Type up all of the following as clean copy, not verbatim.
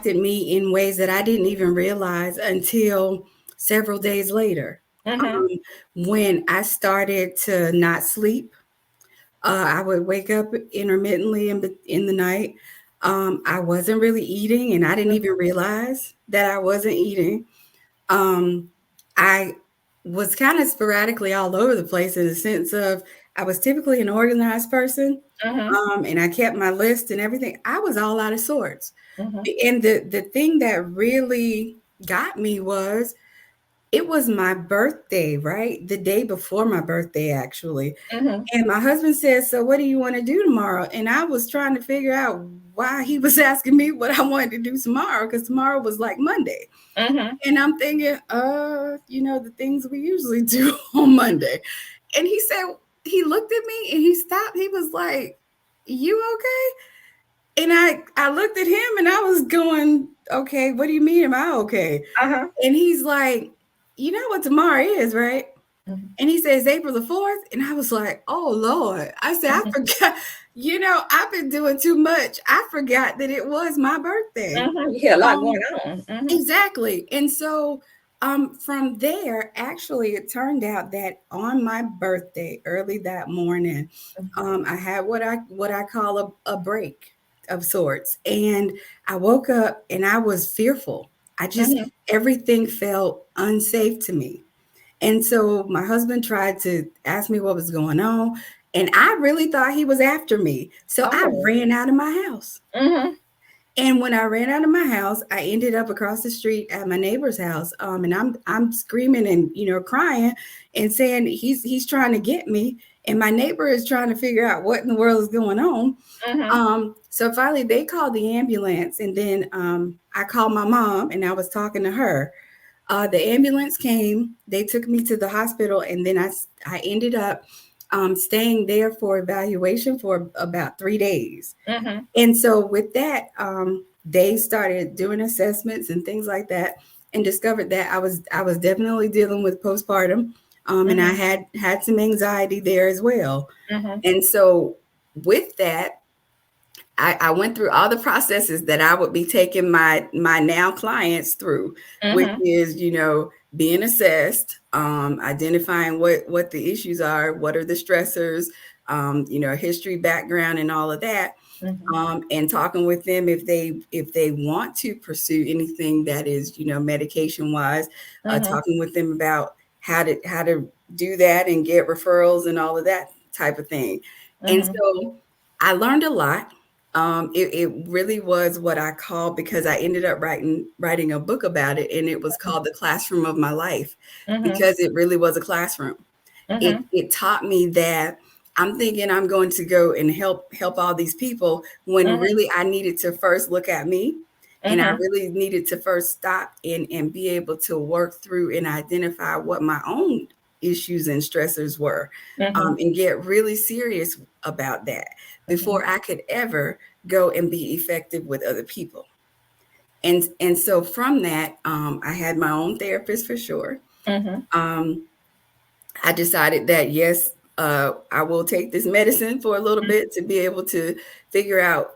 impacted me in ways that I didn't even realize until several days later. Mm-hmm. Um, when I started to not sleep, I would wake up intermittently in the night. I wasn't really eating, and I didn't even realize that I wasn't eating. Um, I was kind of sporadically all over the place in the sense of I was typically an organized person, Mm-hmm. and I kept my list and everything. I was all out of sorts. Mm-hmm. And the thing that really got me was it was my birthday, right? The day before my birthday, actually. Mm-hmm. And my husband said, "So, what do you want to do tomorrow?" And I was trying to figure out why he was asking me what I wanted to do tomorrow because tomorrow was like Monday. Mm-hmm. And I'm thinking, the things we usually do on Monday. And he said, he looked at me and he stopped. He was like, "You okay?" And I looked at him and I was going, "Okay, what do you mean? Am I okay?" Uh-huh. And he's like, "You know what tomorrow is, right?" Mm-hmm. And he says April the 4th. And I was like, "Oh Lord." I said, "I Mm-hmm. forgot, I've been doing too much. I forgot that it was my birthday." Mm-hmm. You had a lot Um, going on. Mm-hmm. exactly. And so from there, actually it turned out that on my birthday, early that morning, I had what I call a break of sorts. And I woke up and I was fearful. I just Mm-hmm. everything felt unsafe to me. And so my husband tried to ask me what was going on. And I really thought he was after me. So I Oh. ran out of my house. Mm-hmm. And when I ran out of my house, I ended up across the street at my neighbor's house. And I'm screaming and crying and saying he's trying to get me. And my neighbor is trying to figure out what in the world is going on. Mm-hmm. So finally they called the ambulance, and then I called my mom and I was talking to her. The ambulance came, they took me to the hospital, and then I ended up staying there for evaluation for about 3 days. Mm-hmm. And so with that, they started doing assessments and things like that, and discovered that I was definitely dealing with postpartum, and I Mm-hmm. had some anxiety there as well. Mm-hmm. And so with that, I went through all the processes that I would be taking my now clients through, which Mm-hmm. is being assessed, identifying what the issues are, what are the stressors, history, background, and all of that, Mm-hmm. and talking with them if they want to pursue anything that is medication wise, Mm-hmm. talking with them about how to do that and get referrals and all of that type of thing. And Mm-hmm. so I learned a lot. It really was what I call, because I ended up writing a book about it, and it was called The Classroom of My Life, Mm-hmm. because it really was a classroom. it Mm-hmm. it taught me that I'm thinking I'm going to go and help all these people, when Mm-hmm. really I needed to first look at me, and I Mm-hmm. really needed to first stop and be able to work through and identify what my own issues and stressors were, Mm-hmm. and get really serious about that Mm-hmm. before I could ever go and be effective with other people. And so from that, I had my own therapist for sure. Mm-hmm. um, I decided that yes, I will take this medicine for a little bit to be able to figure out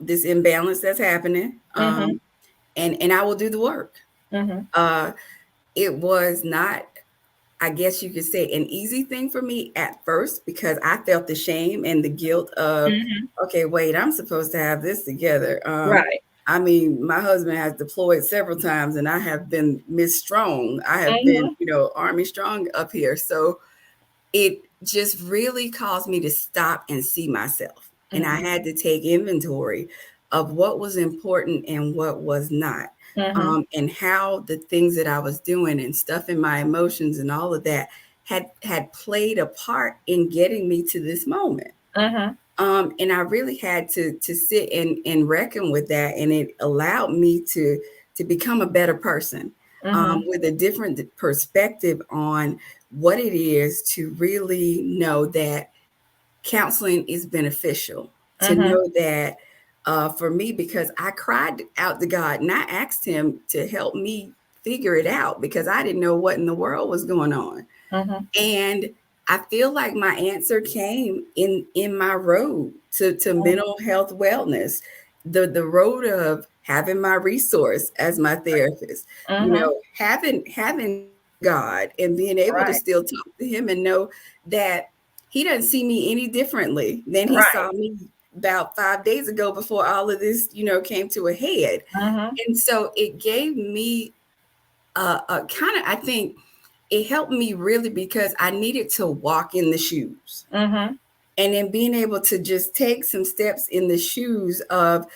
this imbalance that's happening, Mm-hmm. and I will do the work. Mm-hmm. Uh, it was not, I guess you could say, an easy thing for me at first, because I felt the shame and the guilt of, Mm-hmm. okay, wait, I'm supposed to have this together. Right. I mean, my husband has deployed several times, and I have been Miss Strong. I have been, Mm-hmm. Army Strong up here. So it just really caused me to stop and see myself. And I Mm-hmm. had to take inventory of what was important and what was not, Mm-hmm. and how the things that I was doing and stuff in my emotions and all of that had played a part in getting me to this moment. Mm-hmm. And I really had to sit and reckon with that, and it allowed me to become a better person, Mm-hmm. with a different perspective on what it is to really know that counseling is beneficial. To Mm-hmm. know that, for me, because I cried out to God and I asked Him to help me figure it out, because I didn't know what in the world was going on. Mm-hmm. And I feel like my answer came in my road to mental health wellness. the road of having my resource as my therapist, Mm-hmm. having God and being able to Right. still talk to him and know that he doesn't see me any differently than he Right. saw me about 5 days ago before all of this, came to a head. Mm-hmm. And so it gave me a kind of, I think it helped me really because I needed to walk in the shoes. Mm-hmm. And then being able to just take some steps in the shoes of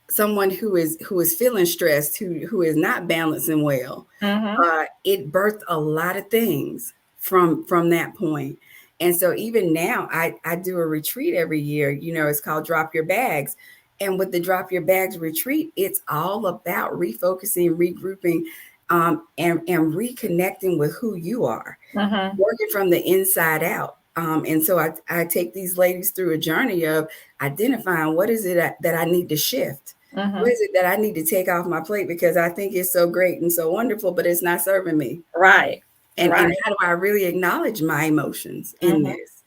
someone who is feeling stressed, who is not balancing well, Mm-hmm. it birthed a lot of things from that point. And so even now, I do a retreat every year. It's called Drop Your Bags, and with the Drop Your Bags retreat, it's all about refocusing, regrouping, and reconnecting with who you are, Mm-hmm. working from the inside out. And so I take these ladies through a journey of identifying what is it that I need to shift. What Mm-hmm. is it that I need to take off my plate because I think it's so great and so wonderful, but it's not serving me? Right. And Right. how do I really acknowledge my emotions in Mm-hmm. this?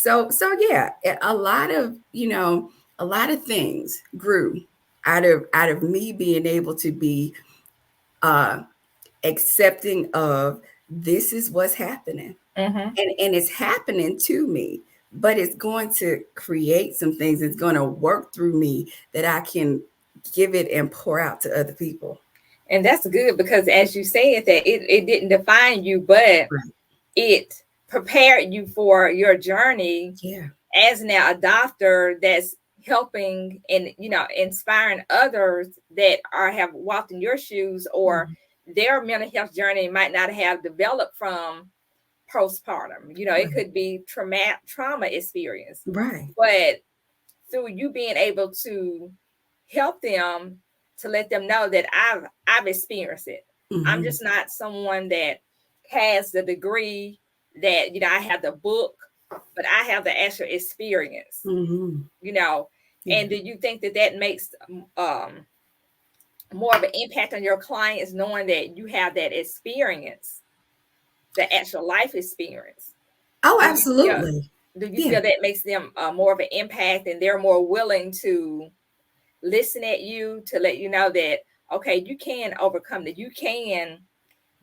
So yeah, a lot of things grew out of me being able to be uh accepting of this is what's happening, Mm-hmm. and it's happening to me, but it's going to create some things. It's going to work through me that I can give it and pour out to other people. And that's good because as you said that it didn't define you, but Right. it prepared you for your journey Yeah. as now a doctor that's helping and inspiring others that are have walked in your shoes or Mhm. their mental health journey might not have developed from postpartum. It Right. could be trauma experience, Right. but through you being able to help them to let them know that I've experienced it. I'm Hmm. just not someone that has the degree that I have the book, but I have the actual experience. Hmm. You know, Yeah. and do you think that that makes more of an impact on your clients knowing that you have that experience, the actual life experience? Oh, Do you feel absolutely. do you Yeah. feel that makes them more of an impact and they're more willing to listen at you to let you know that okay, you can overcome that, you can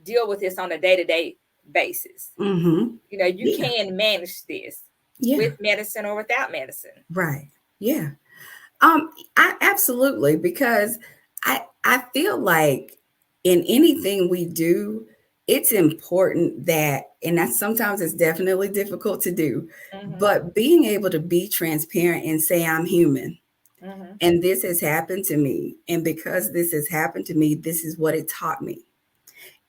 deal with this on a day-to-day basis, Hmm. you Yeah. can manage this with Yeah. medicine or without medicine. Right. Yeah. I absolutely, because I feel like in anything we do, it's important that, and that sometimes it's definitely difficult to do, Mm-hmm. but being able to be transparent and say I'm human Mm-hmm. and this has happened to me, and because this has happened to me, this is what it taught me.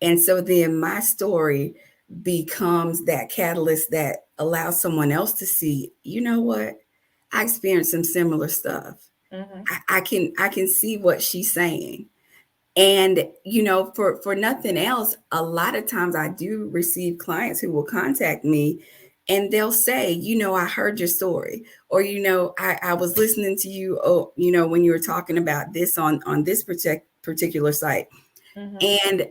And so then my story becomes that catalyst that allows someone else to see, you know what? I experienced some similar stuff. Mm-hmm. I can see what she's saying. And for nothing else, a lot of times I do receive clients who will contact me and they'll say, I heard your story, or I was listening to you, oh, when you were talking about this on this particular site. Mm-hmm. And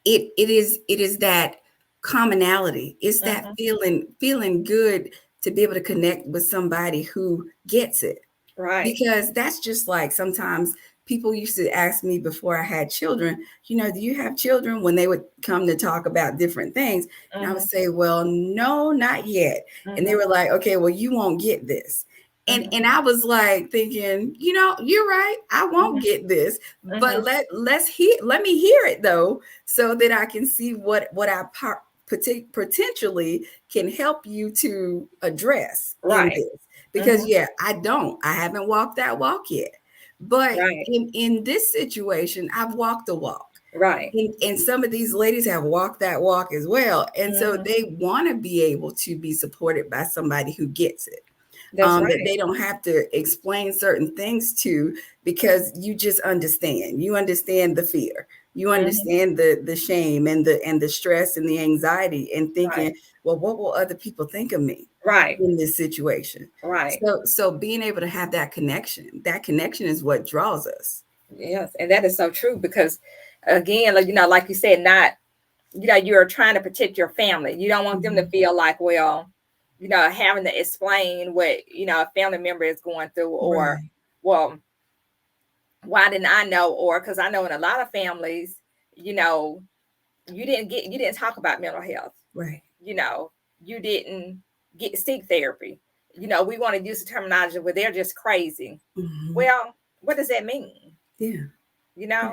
it is that commonality. It's that Mm-hmm. feeling good to be able to connect with somebody who gets it, Right. because that's just like sometimes people used to ask me before I had children, do you have children, when they would come to talk about different things. And I would Mm-hmm. say, well, no, not yet. And they Mm-hmm. were like, okay, well, you won't get this. And Mm-hmm. and I was like thinking, you're right, I won't Mm-hmm. get this, but Mm-hmm. let me hear it though, so that I can see what I potentially can help you to address in Right. this. Because Mm-hmm. yeah, I haven't walked that walk yet, but Right. in this situation I've walked the walk, Right. and some of these ladies have walked that walk as well, and so Mm-hmm. they want to be able to be supported by somebody who gets it, That's that right. they don't have to explain certain things to, because you just understand the fear, you Mm-hmm. understand the shame and the stress and the anxiety, and Right. thinking, well, what will other people think of me Right. in this situation? Right. So being able to have that connection is what draws us. Yes, and that is so true because again, like you said, not you're trying to protect your family. You don't want them to Mhm. feel like, well, having to explain what a family member is going through, or Right. well, why didn't I know? Or because I know in a lot of families, you know, you didn't talk about mental health. Right. You know, you didn't get seek therapy. You know, we want to use the terminology where they're just crazy. Mm-hmm. Well, what does that mean? Yeah. You Yeah.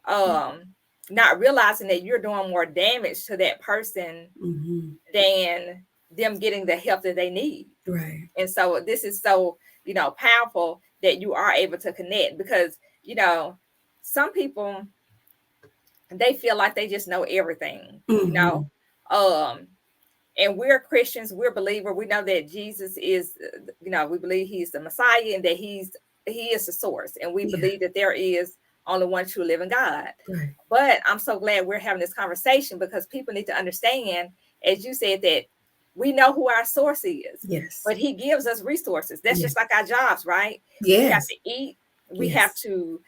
know, um, not realizing that you're doing more damage to that person Mm-hmm. than them getting the help that they need. Right. And so this is so, you know, powerful that you are able to connect because, you know, some people they feel like they just know everything, you know. Mm-hmm. Um and we're Christians, we're believer. We know that Jesus is, you know, we believe he's the Messiah and that he is the source. And we Yeah. believe that there is only one true living God. Right. But I'm so glad we're having this conversation because people need to understand, as you said, that we know who our source is, Yes. but he gives us resources. That's Yes. just like our jobs, right? We have Yes. to eat, we have Yes. to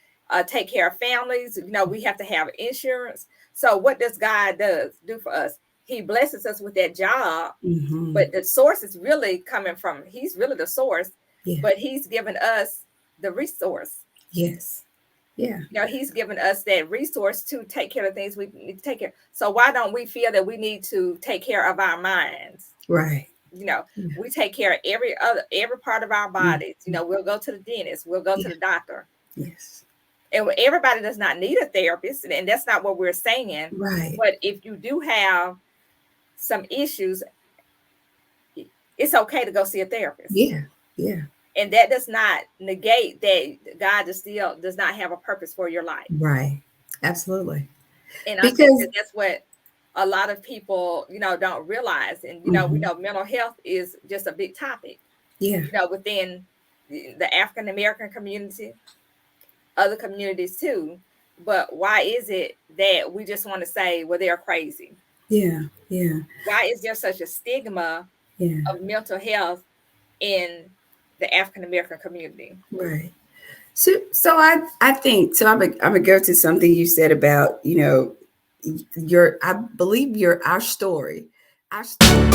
take care of families, you know, we have to have insurance. So what does God do for us? He blesses us with that job, Mm-hmm. but the source is really coming from, he's really the source, Yeah. but he's given us the resource. Yes. Yeah. You know, he's given us that resource to take care of things we need to take care. So why don't we feel that we need to take care of our minds? Right. You know, Yeah. we take care of every part of our bodies. You Mm-hmm. know, we'll go to the dentist, we'll go to Yeah. the doctor. Yes. And everybody does not need a therapist, and that's not what we're saying. Right. But if you do have some issues, it's okay to go see a therapist. Yeah. Yeah. And that does not negate that God is still does not have a purpose for your life. Right. Absolutely. And I think Because that that's what a lot of people, you know, don't realize. And, you know, we mm-hmm. know mental health is just a big topic, Yeah. you know, within the African American community, other communities too. But why is it that we just want to say, well, they're crazy? Yeah. Yeah. Why is there such a stigma Yeah. of mental health in the African American community? Right. So I think so. I'm gonna go to something you said about your I believe your our story. Our story.